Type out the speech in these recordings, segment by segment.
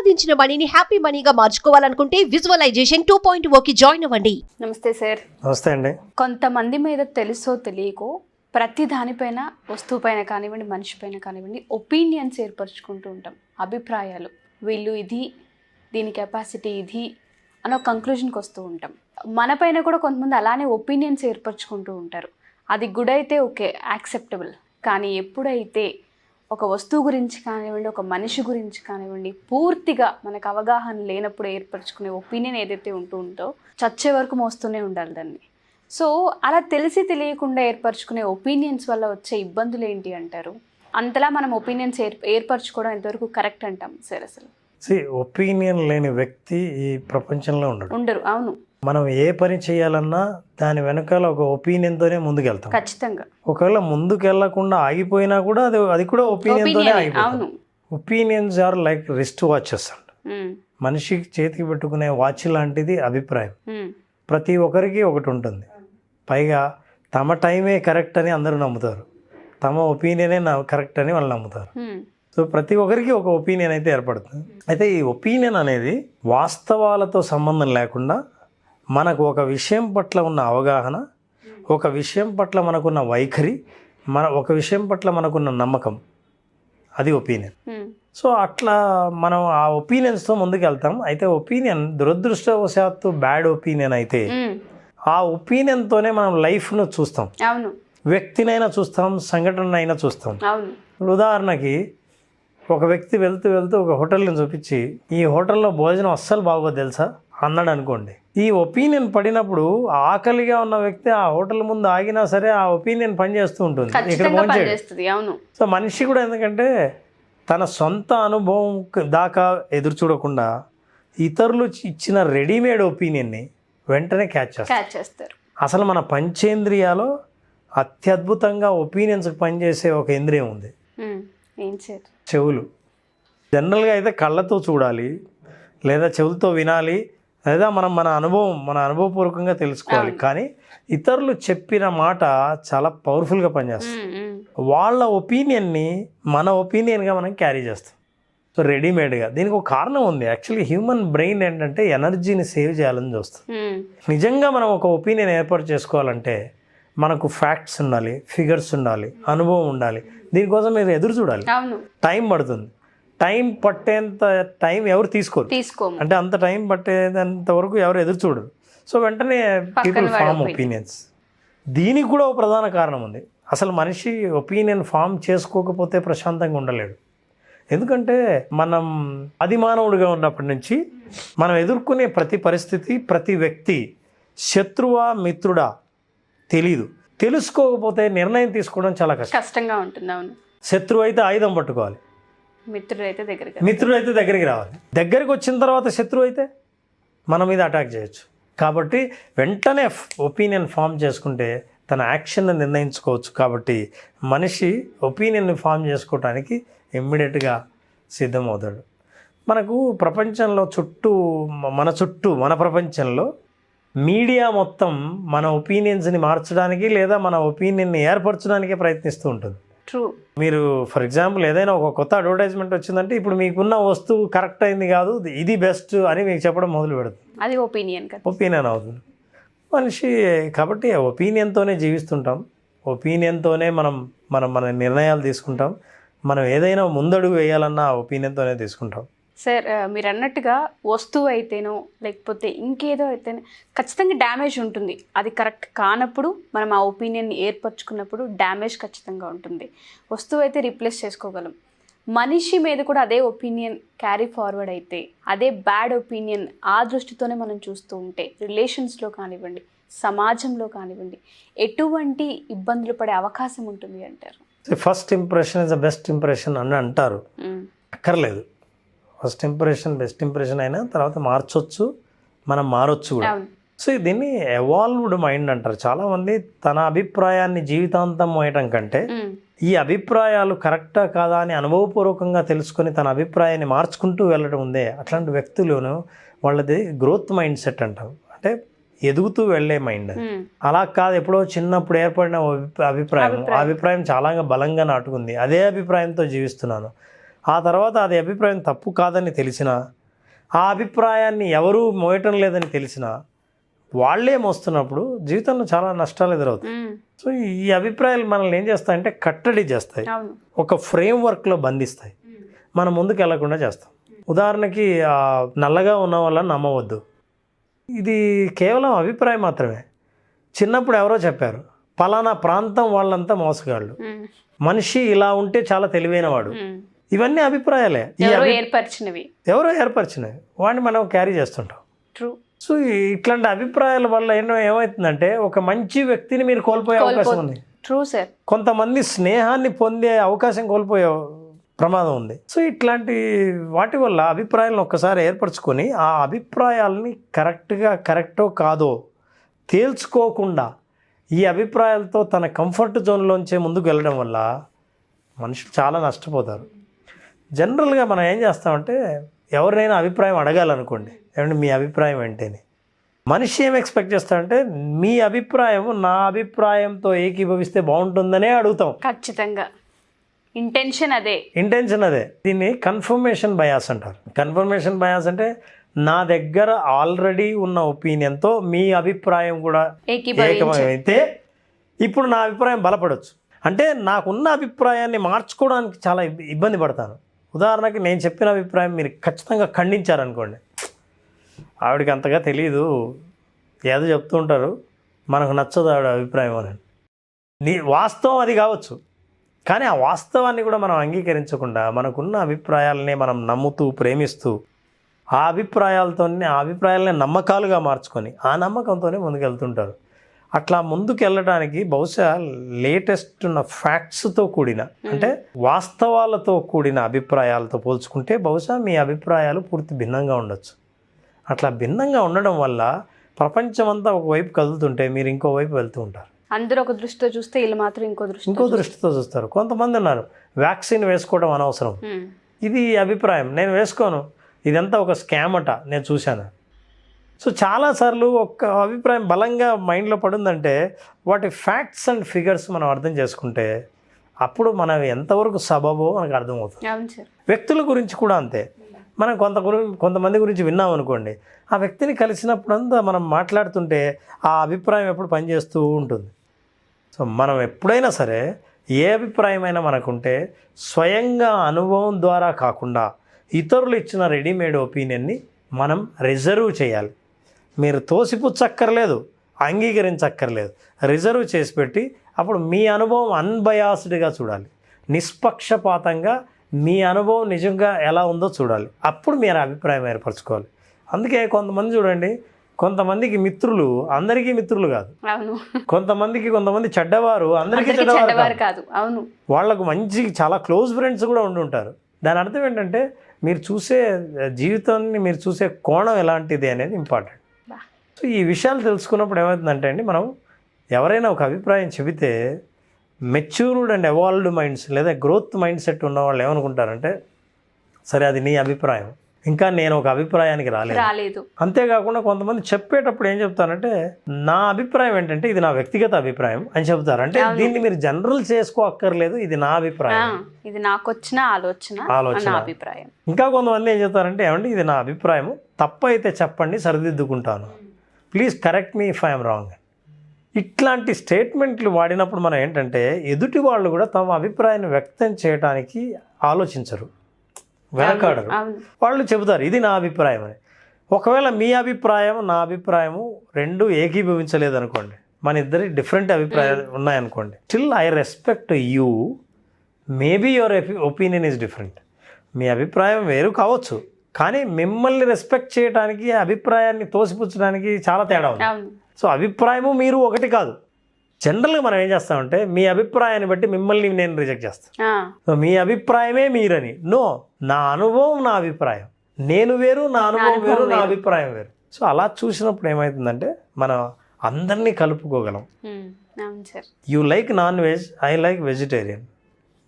సంపాదించిన మనీని హ్యాపీ మనీగా మార్చుకోవాలనుకుంటే విజువలైజేషన్ 2.0కి జాయిన్ అవ్వండి. నమస్తే సార్. నమస్తే అండి. కొంతమంది మీద తెలుసో తెలియకో ప్రతి దానిపైన, వస్తువు పైన కానివ్వండి, మనిషి పైన కానివ్వండి, ఒపీనియన్స్ ఏర్పరచుకుంటూ ఉంటాం. అభిప్రాయాలు, వీళ్ళు ఇది, దీని కెపాసిటీ ఇది అని ఒక కంక్లూజన్కి వస్తూ ఉంటాం. మన పైన కూడా కొంతమంది అలానే ఒపీనియన్స్ ఏర్పరచుకుంటూ ఉంటారు. అది గుడ్ అయితే ఓకే, యాక్సెప్టబుల్. కానీ ఎప్పుడైతే ఒక వస్తువు గురించి కానివ్వండి, ఒక మనిషి గురించి కానివ్వండి, పూర్తిగా మనకు అవగాహన లేనప్పుడు ఏర్పరచుకునే ఒపీనియన్ ఏదైతే ఉంటుందో చచ్చే వరకు మోస్తూనే ఉండాలి దాన్ని. సో అలా తెలిసి తెలియకుండా ఏర్పరచుకునే ఒపీనియన్స్ వల్ల వచ్చే ఇబ్బందులు ఏంటి అంటారు? అంతలా మనం ఒపీనియన్స్ ఏర్పరచుకోవడం ఎంతవరకు కరెక్ట్ అంటాం సార్? అసలు ఒపీనియన్ లేని వ్యక్తి ఈ ప్రపంచంలో ఉండరు. అవును. మనం ఏ పని చేయాలన్నా దాని వెనకాల ఒక ఒపీనియన్తోనే ముందుకెళ్తాం. ఖచ్చితంగా. ఒకవేళ ముందుకు వెళ్ళకుండా ఆగిపోయినా కూడా అది కూడా ఒపీనియన్తోనే ఆగిపోతుంది. Opinions are like wrist watches అంట. మనిషికి చేతికి పెట్టుకునే వాచ్ లాంటిది అభిప్రాయం. ప్రతి ఒక్కరికి ఒకటి ఉంటుంది. పైగా తమ టైమే కరెక్ట్ అని అందరూ నమ్ముతారు, తమ ఒపీనియనే కరెక్ట్ అని వాళ్ళు నమ్ముతారు. సో ప్రతి ఒక్కరికి ఒక ఒపీనియన్ అయితే ఏర్పడుతుంది. అయితే ఈ ఒపీనియన్ అనేది వాస్తవాలతో సంబంధం లేకుండా మనకు ఒక విషయం పట్ల ఉన్న అవగాహన, ఒక విషయం పట్ల మనకున్న వైఖరి, ఒక విషయం పట్ల మనకున్న నమ్మకం, అది ఒపీనియన్. సో అట్లా మనం ఆ ఒపీనియన్స్తో ముందుకు వెళ్తాం. అయితే ఒపీనియన్ దురదృష్టవశాత్తు బ్యాడ్ ఒపీనియన్ అయితే ఆ ఒపీనియన్తోనే మనం లైఫ్ను చూస్తాం, వ్యక్తినైనా చూస్తాం, సంఘటన అయినా చూస్తాం. ఉదాహరణకి ఒక వ్యక్తి వెళ్తూ వెళ్తూ ఒక హోటల్ని చూపించి ఈ హోటల్లో భోజనం అస్సలు బాగోదు తెలుసా అన్నాడు అనుకోండి. ఈ ఒపీనియన్ పడినప్పుడు ఆకలిగా ఉన్న వ్యక్తి ఆ హోటల్ ముందు ఆగినా సరే ఆ ఒపీనియన్ పనిచేస్తూ ఉంటుంది, ఇక్కడ భోంచేయడం. సో మనిషి కూడా ఎందుకంటే తన సొంత అనుభవం దాకా ఎదురు చూడకుండా ఇతరులు ఇచ్చిన రెడీమేడ్ ఒపీనియన్ని వెంటనే క్యాచ్ చేస్తారు. అసలు మన పంచేంద్రియాలో అత్యద్భుతంగా ఒపీనియన్స్కి పనిచేసే ఒక ఇంద్రియం ఉంది, చెవులు. జనరల్గా అయితే కళ్ళతో చూడాలి లేదా చెవులతో వినాలి లేదా మన అనుభవపూర్వకంగా తెలుసుకోవాలి. కానీ ఇతరులు చెప్పిన మాట చాలా పవర్ఫుల్గా పనిచేస్తుంది. వాళ్ళ ఒపీనియన్ని మన ఒపీనియన్గా మనం క్యారీ చేస్తాం. సో రెడీమేడ్గా. దీనికి ఒక కారణం ఉంది. యాక్చువల్లీ హ్యూమన్ బ్రెయిన్ ఏంటంటే ఎనర్జీని సేవ్ చేయాలని చూస్తాం. నిజంగా మనం ఒక ఒపీనియన్ ఏర్పాటు చేసుకోవాలంటే మనకు ఫ్యాక్ట్స్ ఉండాలి, ఫిగర్స్ ఉండాలి, అనుభవం ఉండాలి. దీనికోసం మీరు ఎదురు చూడాలి, టైం పడుతుంది. టైం పట్టేంత టైం ఎవరు తీసుకోరు, అంటే అంత టైం పట్టేంత వరకు ఎవరు ఎదురు చూడరు. సో వెంటనే పీపుల్ ఫామ్ ఒపీనియన్స్. దీనికి కూడా ఒక ప్రధాన కారణం ఉంది. అసలు మనిషి ఒపీనియన్ ఫామ్ చేసుకోకపోతే ప్రశాంతంగా ఉండలేడు. ఎందుకంటే మనం ఆదిమానవుడిగా ఉన్నప్పటి నుంచి మనం ఎదుర్కొనే ప్రతి పరిస్థితి, ప్రతి వ్యక్తి శత్రువా మిత్రుడా తెలీదు. తెలుసుకోకపోతే నిర్ణయం తీసుకోవడం చాలా కష్టంగా ఉంటుంది. శత్రువు అయితే ఆయుధం పట్టుకోవాలి, మిత్రుడైతే దగ్గరికి రావాలి. దగ్గరికి వచ్చిన తర్వాత శత్రువు అయితే మన మీద అటాక్ చేయొచ్చు. కాబట్టి వెంటనే ఒపీనియన్ ఫామ్ చేసుకుంటే తన యాక్షన్ని నిర్ణయించుకోవచ్చు. కాబట్టి మనిషి ఒపీనియన్ని ఫామ్ చేసుకోవడానికి ఇమ్మీడియట్గా సిద్ధమవుతాడు. మనకు ప్రపంచంలో మన ప్రపంచంలో మీడియా మొత్తం మన ఒపీనియన్స్ని మార్చడానికి లేదా మన ఒపీనియన్ని ఏర్పరచడానికే ప్రయత్నిస్తూ ఉంటుంది. మీరు ఫర్ ఎగ్జాంపుల్ ఏదైనా ఒక కొత్త అడ్వర్టైజ్మెంట్ వచ్చిందంటే ఇప్పుడు మీకున్న వస్తువు కరెక్ట్ అయింది కాదు, ఇది బెస్ట్ అని మీకు చెప్పడం మొదలు పెడుతుంది. అది ఒపీనియన్ అవుతుంది మనిషి. కాబట్టి ఒపీనియన్తోనే జీవిస్తుంటాం, ఒపీనియన్తోనే మన నిర్ణయాలు తీసుకుంటాం. మనం ఏదైనా ముందడుగు వేయాలన్నా ఒపీనియన్తోనే తీసుకుంటాం. సార్ మీరు అన్నట్టుగా వస్తువు అయితేనో లేకపోతే ఇంకేదో అయితేనే ఖచ్చితంగా డ్యామేజ్ ఉంటుంది. అది కరెక్ట్ కానప్పుడు మనం ఆ ఒపీనియన్ ఏర్పరచుకున్నప్పుడు డ్యామేజ్ ఖచ్చితంగా ఉంటుంది. వస్తువు అయితే రీప్లేస్ చేసుకోగలం. మనిషి మీద కూడా అదే ఒపీనియన్ క్యారీ ఫార్వర్డ్ అయితే, అదే బ్యాడ్ ఒపీనియన్ ఆ దృష్టితోనే మనం చూస్తూ ఉంటే రిలేషన్స్లో కానివ్వండి, సమాజంలో కానివ్వండి, ఎటువంటి ఇబ్బందులు పడే అవకాశం ఉంటుంది అంటారు? First impression is the best impression అని అంటారు. అక్కర్లేదు, ఫస్ట్ ఇంప్రెషన్ బెస్ట్ ఇంప్రెషన్ అయినా తర్వాత మార్చొచ్చు, మనం మారొచ్చు కూడా. సో దీన్ని ఎవాల్వ్డ్ మైండ్ అంటారు. చాలామంది తన అభిప్రాయాన్ని జీవితాంతం మోయటం కంటే ఈ అభిప్రాయాలు కరెక్టా కాదా అని అనుభవపూర్వకంగా తెలుసుకొని తన అభిప్రాయాన్ని మార్చుకుంటూ వెళ్ళడం ఉందే, అట్లాంటి వ్యక్తులను వాళ్ళది గ్రోత్ మైండ్ సెట్ అంటాం. అంటే ఎదుగుతూ వెళ్ళే మైండ్. అలా కాదు ఎప్పుడో చిన్నప్పుడు ఏర్పడిన అభిప్రాయం చాలా బలంగా నాటుకుంది, అదే అభిప్రాయంతో జీవిస్తున్నాను, ఆ తర్వాత అది అభిప్రాయం తప్పు కాదని తెలిసినా, ఆ అభిప్రాయాన్ని ఎవరూ మోయటం లేదని తెలిసినా వాళ్ళే మోస్తున్నప్పుడు జీవితంలో చాలా నష్టాలు ఎదురవుతాయి. సో ఈ అభిప్రాయాలు మనల్ని ఏం చేస్తాయంటే కట్టడి చేస్తాయి, ఒక ఫ్రేమ్వర్క్లో బంధిస్తాయి, మనం ముందుకు వెళ్లకుండా చేస్తాం. ఉదాహరణకి నల్లగా ఉన్న వాళ్ళని నమ్మవద్దు, ఇది కేవలం అభిప్రాయం మాత్రమే. చిన్నప్పుడు ఎవరో చెప్పారు, పలానా ప్రాంతం వాళ్ళంతా మోసగాళ్ళు, మనిషి ఇలా ఉంటే చాలా తెలివైనవాడు. ఇవన్నీ అభిప్రాయాలే, ఎవరో ఏర్పరిచినవి, వాడిని మనం క్యారీ చేస్తుంటాం. సో ఇట్లాంటి అభిప్రాయాల వల్ల ఏమవుతుందంటే ఒక మంచి వ్యక్తిని మీరు కోల్పోయే అవకాశం ఉంది. కొంతమంది స్నేహాన్ని పొందే అవకాశం కోల్పోయే ప్రమాదం ఉంది. సో ఇట్లాంటి వాటి వల్ల అభిప్రాయాలను ఒక్కసారి ఏర్పరచుకొని ఆ అభిప్రాయాలని కరెక్టో కాదో తేల్చుకోకుండా ఈ అభిప్రాయాలతో తన కంఫర్ట్ జోన్లోంచే ముందుకు వెళ్ళడం వల్ల మనుషులు చాలా నష్టపోతారు. జనరల్గా మనం ఏం చేస్తామంటే ఎవరినైనా అభిప్రాయం అడగాలనుకోండి, ఏమంటే మీ అభిప్రాయం ఏంటని, మనిషి ఏం ఎక్స్పెక్ట్ చేస్తాడంటే మీ అభిప్రాయం నా అభిప్రాయంతో ఏకీభవిస్తే బాగుంటుందనే అడుగుతాం. ఖచ్చితంగా ఇంటెన్షన్ అదే. దీన్ని కన్ఫర్మేషన్ బయాస్ అంటారు. కన్ఫర్మేషన్ బయాస్ అంటే నా దగ్గర ఆల్రెడీ ఉన్న ఒపీనియన్తో మీ అభిప్రాయం కూడా ఏకమైతే ఇప్పుడు నా అభిప్రాయం బలపడవచ్చు. అంటే నాకున్న అభిప్రాయాన్ని మార్చుకోవడానికి చాలా ఇబ్బంది పడతాను. ఉదాహరణకి నేను చెప్పిన అభిప్రాయం మీరు ఖచ్చితంగా ఖండించారనుకోండి, ఆవిడకి అంతగా తెలియదు, ఏదో చెప్తూ ఉంటారు, మనకు నచ్చదు ఆవిడ అభిప్రాయం అని. వాస్తవం అది కావచ్చు, కానీ ఆ వాస్తవాన్ని కూడా మనం అంగీకరించకుండా మనకున్న అభిప్రాయాలని మనం నమ్ముతూ ప్రేమిస్తూ ఆ అభిప్రాయాలని నమ్మకాలుగా మార్చుకొని ఆ నమ్మకంతోనే ముందుకెళ్తుంటారు. అట్లా ముందుకు వెళ్ళడానికి బహుశా లేటెస్ట్ ఉన్న ఫ్యాక్ట్స్తో కూడిన, అంటే వాస్తవాలతో కూడిన అభిప్రాయాలతో పోల్చుకుంటే బహుశా మీ అభిప్రాయాలు పూర్తి భిన్నంగా ఉండొచ్చు. అట్లా భిన్నంగా ఉండడం వల్ల ప్రపంచమంతా ఒకవైపు కదులుతుంటే మీరు ఇంకోవైపు వెళ్తూ ఉంటారు. అందరూ ఒక దృష్టితో చూస్తే వీళ్ళు మాత్రం ఇంకో దృష్టితో చూస్తారు. కొంతమంది ఉన్నారు వ్యాక్సిన్ వేసుకోవడం అనవసరం, ఇది అభిప్రాయం, నేను వేసుకోను, ఇదంతా ఒక స్కామ్ అట, నేను చూశాను. సో చాలాసార్లు ఒక అభిప్రాయం బలంగా మైండ్లో పడుందంటే వాటి ఫ్యాక్ట్స్ అండ్ ఫిగర్స్ మనం అర్థం చేసుకుంటే అప్పుడు మనం ఎంతవరకు సబబో మనకు అర్థమవుతుంది. వ్యక్తుల గురించి కూడా అంతే. మనం కొంతమంది గురించి విన్నాం అనుకోండి, ఆ వ్యక్తిని కలిసినప్పుడంతా మనం మాట్లాడుతుంటే ఆ అభిప్రాయం ఎప్పుడు పనిచేస్తూ ఉంటుంది. సో మనం ఎప్పుడైనా సరే ఏ అభిప్రాయమైనా మనకుంటే స్వయంగా అనుభవం ద్వారా కాకుండా ఇతరులు ఇచ్చిన రెడీమేడ్ ఒపీనియన్ని మనం రిజర్వ్ చేయాలి. మీరు తోసిపుచ్చక్కర్లేదు, అంగీకరించక్కర్లేదు, రిజర్వ్ చేసి పెట్టి అప్పుడు మీ అనుభవం అన్బయాస్డ్గా చూడాలి, నిష్పక్షపాతంగా మీ అనుభవం నిజంగా ఎలా ఉందో చూడాలి, అప్పుడు మీరు అభిప్రాయం ఏర్పరచుకోవాలి. అందుకే కొంతమంది చూడండి, కొంతమందికి మిత్రులు అందరికీ మిత్రులు కాదు, కొంతమంది చెడ్డవారు అందరికీ చెడ్డవారు కాదు, వాళ్ళకు మంచి చాలా క్లోజ్ ఫ్రెండ్స్ కూడా ఉంటుంటారు. దాని అర్థం ఏంటంటే మీరు చూసే జీవితాన్ని మీరు చూసే కోణం ఎలాంటిది అనేది ఇంపార్టెంట్. సో ఈ విషయాలు తెలుసుకున్నప్పుడు ఏమవుతుందంటే అండి, మనం ఎవరైనా ఒక అభిప్రాయం చెబితే మెచ్యూర్డ్ అండ్ ఎవాల్వ్డ్ మైండ్స్ లేదా గ్రోత్ మైండ్ సెట్ ఉన్న వాళ్ళు ఏమనుకుంటారంటే సరే అది నీ అభిప్రాయం, ఇంకా నేను ఒక అభిప్రాయానికి రాలేదు. అంతేకాకుండా కొంతమంది చెప్పేటప్పుడు ఏం చెప్తారంటే నా అభిప్రాయం ఏంటంటే ఇది నా వ్యక్తిగత అభిప్రాయం అని చెప్తారు. అంటే దీన్ని మీరు జనరల్ చేసుకోక్కర్లేదు, ఇది నా అభిప్రాయం, ఇది నాకు వచ్చిన ఆలోచన అభిప్రాయం. ఇంకా కొంతమంది ఏం చెప్తారంటే ఏమంటే ఇది నా అభిప్రాయం, తప్పు అయితే చెప్పండి సరిదిద్దుకుంటాను, please correct me if I'm wrong. ఇట్లాంటి స్టేట్మెంట్లు వాడినప్పుడు మనం ఏంటంటే ఎదుటి వాళ్ళు కూడా తమ అభిప్రాయాన్ని వ్యక్తం చేయడానికి ఆలోచించరు, వెనకాడరు. వాళ్ళు చెబుతారు ఇది నా అభిప్రాయం అని. ఒకవేళ మీ అభిప్రాయం నా అభిప్రాయము రెండు ఏకీభవించలేదు అనుకోండి, మన ఇద్దరి డిఫరెంట్ అభిప్రాయాలు ఉన్నాయనుకోండి, still I respect you, maybe your opinion is different. మీ అభిప్రాయం వేరు కావచ్చు, కానీ మిమ్మల్ని రెస్పెక్ట్ చేయడానికి అభిప్రాయాన్ని తోసిపుచ్చడానికి చాలా తేడా ఉంది. సో అభిప్రాయము మీరు ఒకటి కాదు. జనరల్గా మనం ఏం చేస్తామంటే మీ అభిప్రాయాన్ని బట్టి మిమ్మల్ని నేను రిజెక్ట్ చేస్తాను. సో మీ అభిప్రాయమే మీరని, నో, నా అనుభవం నా అభిప్రాయం, నేను వేరు, నా అనుభవం వేరు, నా అభిప్రాయం వేరు. సో అలా చూసినప్పుడు ఏమవుతుందంటే మనం అందరినీ కలుపుకోగలం. You like non veg, I like vegetarian,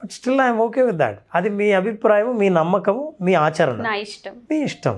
but still I'm okay with that. అది మీ అభిప్రాయం, మీ నమ్మకము, మీ ఆచరణ, మీ ఇష్టం.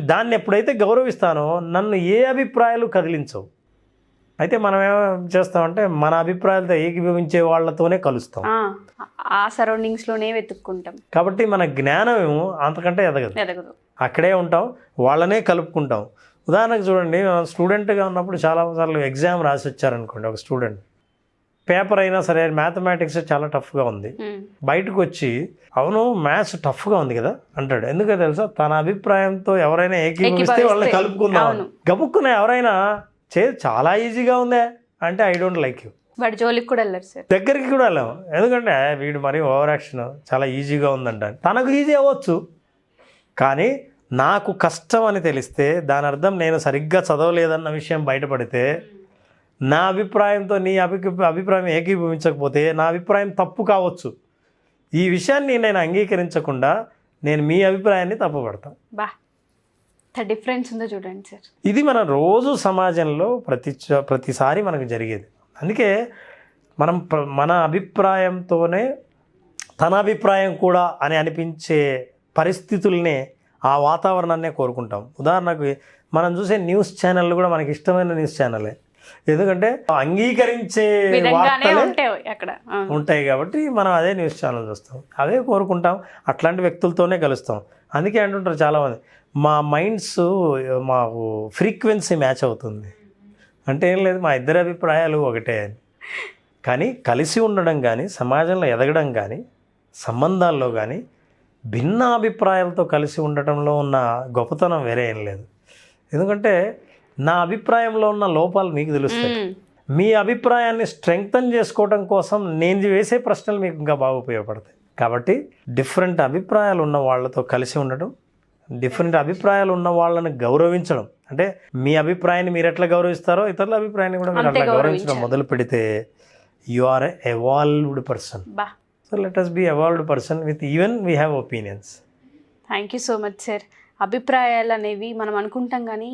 దాన్ని ఎప్పుడైతే గౌరవిస్తానో నన్ను ఏ అభిప్రాయాలు కదిలించవు. అయితే మనం ఏం చేస్తామంటే మన అభిప్రాయాలతో ఏకీభవించే వాళ్ళతోనే కలుస్తాం. ఆ సరౌండింగ్స్లోనే వెతుక్కుంటాం. కాబట్టి మన జ్ఞానం అంతకంటే ఎదగదు. అక్కడే ఉంటాం, వాళ్ళనే కలుపుకుంటాం. ఉదాహరణకు చూడండి, స్టూడెంట్గా ఉన్నప్పుడు చాలాసార్లు ఎగ్జామ్ రాసి వచ్చారనుకోండి, ఒక స్టూడెంట్ పేపర్ అయినా సరే మ్యాథమెటిక్స్ చాలా టఫ్గా ఉంది, బయటకు వచ్చి అవును మ్యాథ్స్ టఫ్గా ఉంది కదా అంటాడు. ఎందుకో తెలుసా, తన అభిప్రాయంతో ఎవరైనా ఏకీభవిస్తే వాళ్ళని కలుపుకుందాం. గబుక్కున ఎవరైనా చాలా ఈజీగా ఉందే అంటే ఐ డోంట్ లైక్ యూ, వాడి జోలికి కూడా వెళ్ళారు సార్, దగ్గరికి కూడా వెళ్ళాము. ఎందుకంటే వీడు మరీ ఓవర్ యాక్షన్, చాలా ఈజీగా ఉందంట. తనకు ఈజీ అవ్వచ్చు, కానీ నాకు కష్టం అని తెలిస్తే దాని అర్థం నేను సరిగ్గా చదవలేదన్న విషయం బయటపడితే, నా అభిప్రాయంతో నీ అభిప్రాయం ఏకీభవించకపోతే నా అభిప్రాయం తప్పు కావచ్చు. ఈ విషయాన్ని నేను అంగీకరించకుండా నేను మీ అభిప్రాయాన్ని తప్పుపడతాను. డిఫరెన్స్ ఉందో చూడండి సార్. ఇది మన రోజు సమాజంలో ప్రతిసారి మనకు జరిగేది. అందుకే మనం మన అభిప్రాయంతోనే తన అభిప్రాయం కూడా అని అనిపించే పరిస్థితుల్ని, ఆ వాతావరణాన్నే కోరుకుంటాం. ఉదాహరణకు మనం చూసే న్యూస్ ఛానళ్ళు కూడా మనకి ఇష్టమైన న్యూస్ ఛానలే, ఎందుకంటే అంగీకరించే వార్తలే ఉంటాయి కాబట్టి మనం అదే న్యూస్ ఛానల్ చూస్తాం, అదే కోరుకుంటాం, అట్లాంటి వ్యక్తులతోనే కలుస్తాం. అందుకే అంటుంటారు చాలామంది, మా మైండ్స్ మాకు ఫ్రీక్వెన్సీ మ్యాచ్ అవుతుంది అంటే ఏం లేదు, మా ఇద్దరి అభిప్రాయాలు ఒకటే అని. కానీ కలిసి ఉండడం కానీ, సమాజంలో ఎదగడం కానీ, సంబంధాల్లో కానీ భిన్న అభిప్రాయాలతో కలిసి ఉండటంలో ఉన్న గొప్పతనం వేరే ఏం లేదు. ఎందుకంటే నా అభిప్రాయంలో ఉన్న లోపాలు మీకు తెలుస్తాయి, మీ అభిప్రాయాన్ని స్ట్రెంగ్తన్ చేసుకోవడం కోసం నేను వేసే ప్రశ్నలు మీకు ఇంకా బాగా ఉపయోగపడతాయి. కాబట్టి డిఫరెంట్ అభిప్రాయాలు ఉన్న వాళ్ళతో కలిసి ఉండడం, డిఫరెంట్ అభిప్రాయాలు ఉన్న వాళ్ళని గౌరవించడం, అంటే మీ అభిప్రాయాన్ని మీరు ఎట్లా గౌరవిస్తారో ఇతరుల అభిప్రాయాన్ని కూడా మీరు అట్లా గౌరవించడం మొదలు పెడితే you are a evolved person. So let us be evolved person with even we have opinions. Thank you so much sir. అభిప్రాయాలు అనేవి మనం అనుకుంటాం కానీ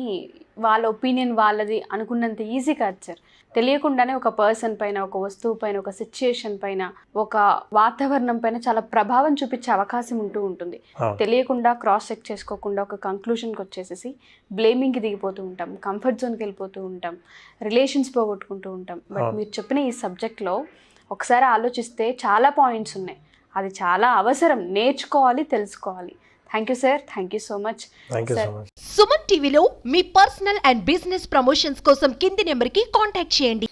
వాళ్ళ ఒపీనియన్ వాళ్ళది అనుకున్నంత ఈజీ కాదు సార్. తెలియకుండానే ఒక పర్సన్ పైన, ఒక వస్తువు పైన, ఒక సిచ్యుయేషన్ పైన, ఒక వాతావరణం పైన చాలా ప్రభావం చూపించే అవకాశం ఉంటుంది. తెలియకుండా క్రాస్ చెక్ చేసుకోకుండా ఒక కంక్లూషన్కి వచ్చేసేసి బ్లేమింగ్కి దిగిపోతూ ఉంటాం, కంఫర్ట్ జోన్కి వెళ్ళిపోతూ ఉంటాం, రిలేషన్స్ పోగొట్టుకుంటూ ఉంటాం. బట్ మీరు చెప్పిన ఈ సబ్జెక్ట్లో ఒకసారి ఆలోచిస్తే చాలా పాయింట్స్ ఉన్నాయి, అది చాలా అవసరం, నేర్చుకోవాలి, తెలుసుకోవాలి. Thank you sir, thank you so much. Suman టీవీలో మీ పర్సనల్ అండ్ బిజినెస్ ప్రమోషన్స్ కోసం కింది నెంబర్కి కాంటాక్ట్ చేయండి.